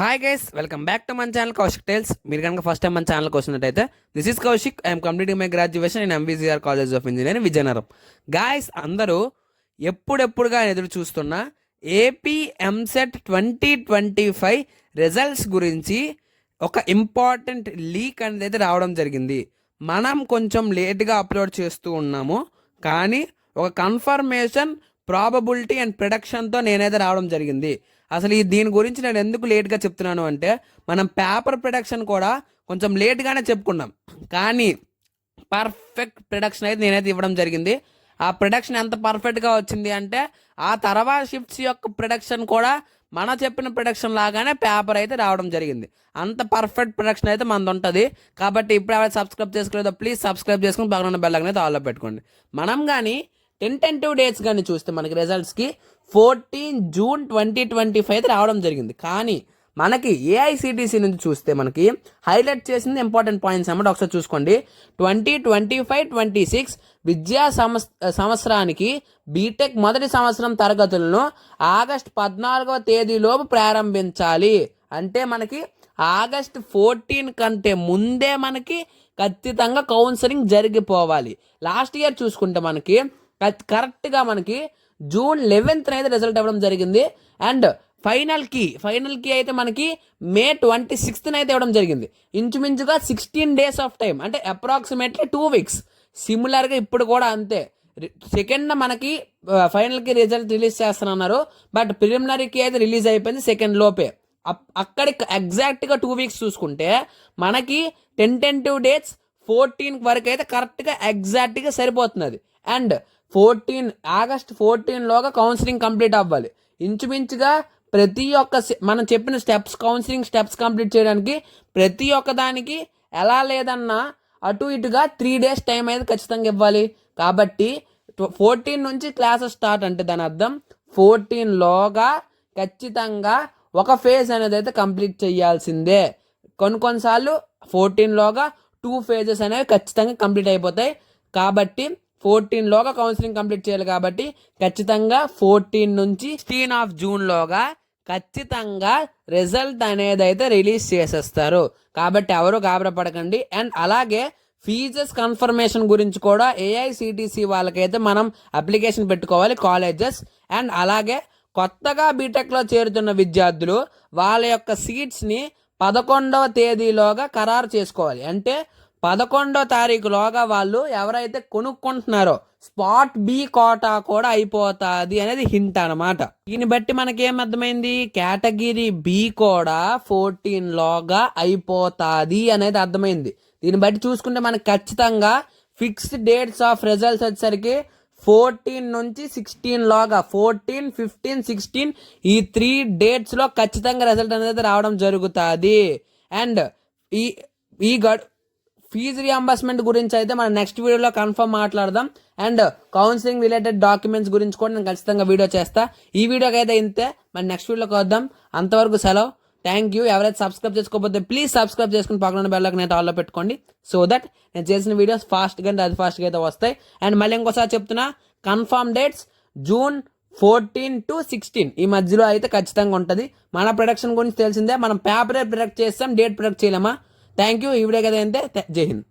Hi guys, welcome back to మన channel Kaushik tiles. మీరు కనుక ఫస్ట్ టైం మన ఛానల్కి వస్తున్నట్టయితే this is Kaushik. I'm completing my graduation in MVGR college of engineering Vizianagaram. Guys, అందరూ ఎప్పుడెప్పుడుగా ఎదురు చూస్తున్న ఏపీ ఎంసెట్ 2025 రిజల్ట్స్ గురించి ఒక ఇంపార్టెంట్ లీక్ అనేది అయితే రావడం జరిగింది. మనం కొంచెం లేట్గా అప్లోడ్ చేస్తూ ఉన్నాము, కానీ ఒక కన్ఫర్మేషన్, ప్రాబబిలిటీ అండ్ ప్రొడక్షన్తో నేనైతే రావడం జరిగింది. అసలు దీని గురించి నేను ఎందుకు లేట్గా చెప్తున్నాను అంటే, మనం పేపర్ ప్రొడక్షన్ కూడా కొంచెం లేట్గానే చెప్పుకున్నాం, కానీ పర్ఫెక్ట్ ప్రొడక్షన్ అయితే నేనైతే ఇవ్వడం జరిగింది. ఆ ప్రొడక్షన్ ఎంత పర్ఫెక్ట్గా వచ్చింది అంటే, ఆ తర్వాత షిఫ్ట్స్ యొక్క ప్రొడక్షన్ కూడా మన చెప్పిన ప్రొడక్షన్ లాగానే పేపర్ అయితే రావడం జరిగింది. అంత పర్ఫెక్ట్ ప్రొడక్షన్ అయితే మనది ఉంటుంది. కాబట్టి ఇప్పుడు ఎవరైతే సబ్స్క్రైబ్ చేసుకోలేదో ప్లీజ్ సబ్స్క్రైబ్ చేసుకుని పక్కన ఉన్న బెల్ అయితే ఆల్లో పెట్టుకోండి. మనం కానీ టెంటేటివ్ డేట్స్ కానీ చూస్తే మనకి రిజల్ట్స్కి 14 జూన్ 2025 అయితే రావడం జరిగింది. కానీ మనకి ఏఐసిటిసి నుంచి చూస్తే మనకి హైలైట్ చేసింది ఇంపార్టెంట్ పాయింట్స్ అన్నమాట. ఒకసారి చూసుకోండి. 2025-26 విద్యా సంవత్సరానికి బీటెక్ మొదటి సంవత్సరం తరగతులను ఆగస్టు 14వ తేదీలోపు ప్రారంభించాలి. అంటే మనకి ఆగస్ట్ 14 కంటే ముందే మనకి ఖచ్చితంగా కౌన్సిలింగ్ జరిగిపోవాలి. లాస్ట్ ఇయర్ చూసుకుంటే మనకి కరెక్ట్గా మనకి జూన్ 11th అయితే రిజల్ట్ ఇవ్వడం జరిగింది. అండ్ ఫైనల్ కి అయితే మనకి మే 26th అయితే ఇవ్వడం జరిగింది. ఇంచుమించుగా 16 days ఆఫ్ టైం, అంటే అప్రాక్సిమేట్లీ 2 weeks. సిమిలర్గా ఇప్పుడు కూడా అంతే. సెకండ్ మనకి ఫైనల్కి రిజల్ట్ రిలీజ్ చేస్తున్నారు, బట్ ప్రిలిమినరీకి అయితే రిలీజ్ అయిపోయింది సెకండ్ లోపే. అక్కడికి ఎగ్జాక్ట్గా 2 weeks చూసుకుంటే మనకి టెంటేటివ్ డేట్స్ 14 వరకు అయితే కరెక్ట్గా ఎగ్జాక్ట్గా సరిపోతున్నది. అండ్ ఆగస్ట్ 14లోగా కౌన్సిలింగ్ కంప్లీట్ అవ్వాలి. ఇంచుమించుగా ప్రతి ఒక్క మనం చెప్పిన కౌన్సిలింగ్ స్టెప్స్ కంప్లీట్ చేయడానికి ప్రతి ఒక్క దానికి ఎలా లేదన్నా అటు ఇటుగా 3 days టైం అయితే ఖచ్చితంగా ఇవ్వాలి. కాబట్టి 14 నుంచి క్లాసెస్ స్టార్ట్ అంటే దాని అర్థం 14లోగా ఖచ్చితంగా ఒక ఫేజ్ అనేది అయితే కంప్లీట్ చేయాల్సిందే. కొన్నిసార్లు 14లోగా 2 phases అనేవి ఖచ్చితంగా కంప్లీట్ అయిపోతాయి. కాబట్టి 14లోగా కౌన్సిలింగ్ కంప్లీట్ చేయాలి. కాబట్టి ఖచ్చితంగా 14 నుంచి 16 జూన్లోగా ఖచ్చితంగా రిజల్ట్ అనేది అయితే రిలీజ్ చేసేస్తారు. కాబట్టి ఎవరు గాబరపడకండి. అండ్ అలాగే ఫీజెస్ కన్ఫర్మేషన్ గురించి కూడా ఏఐసిటిసి వాళ్ళకైతే మనం అప్లికేషన్ పెట్టుకోవాలి కాలేజెస్. అండ్ అలాగే కొత్తగా బీటెక్లో చేరుతున్న విద్యార్థులు వాళ్ళ యొక్క సీట్స్ని 11వ తేదీలోగా ఖరారు చేసుకోవాలి. అంటే 11వ తారీఖులోగా వాళ్ళు ఎవరైతే కొనుక్కుంటున్నారో స్పాట్ బి కోటా కూడా అయిపోతుంది అనేది హింట్ అనమాట. దీన్ని బట్టి మనకేం అర్థమైంది, కేటగిరీ బి కూడా 14లోగా అయిపోతుంది అనేది అర్థమైంది. దీన్ని బట్టి చూసుకుంటే మనకి ఖచ్చితంగా ఫిక్స్డ్ డేట్స్ ఆఫ్ రిజల్ట్స్ వచ్చేసరికి 14 నుంచి 16లోగా 14, 15, 16 ఈ 3 dates ఖచ్చితంగా రిజల్ట్ అనేది రావడం జరుగుతుంది. అండ్ ఈ ఫీజు రియంబర్స్మెంట్ గురించి అయితే మనం నెక్స్ట్ వీడియోలో కన్ఫర్మ్ మాట్లాడదాం. అండ్ కౌన్సిలింగ్ రిలేటెడ్ డాక్యుమెంట్స్ గురించి కూడా నేను ఖచ్చితంగా వీడియో చేస్తా. ఈ వీడియోకి అయితే ఇంతే, మరి నెక్స్ట్ వీడియోకి వద్దాం. అంతవరకు సెలవు. Thank you. ఎవరైతే సబ్స్క్రైబ్ చేసుకోకపోతే ప్లీజ్ సబ్స్క్రైబ్ చేసుకుని పక్కన బెల్లకు నేను ఆల్లో పెట్టుకోండి, సో దట్ నేను చేసిన వీడియోస్ ఫాస్ట్గా అయితే వస్తాయి. అండ్ మళ్ళీ ఇంకోసారి చెప్తున్నా, కన్ఫర్మ్ డేట్స్ జూన్ 14 to 16 ఈ మధ్యలో అయితే ఖచ్చితంగా ఉంటుంది. మన ప్రొడక్షన్ గురించి తెలిసిందే, మనం పేపరే ప్రొడక్ట్ చేస్తాం, డేట్ ప్రొడక్ట్ చేయలేమా. Thank you. ఈ వీడియోకి అయితే జై హింద్.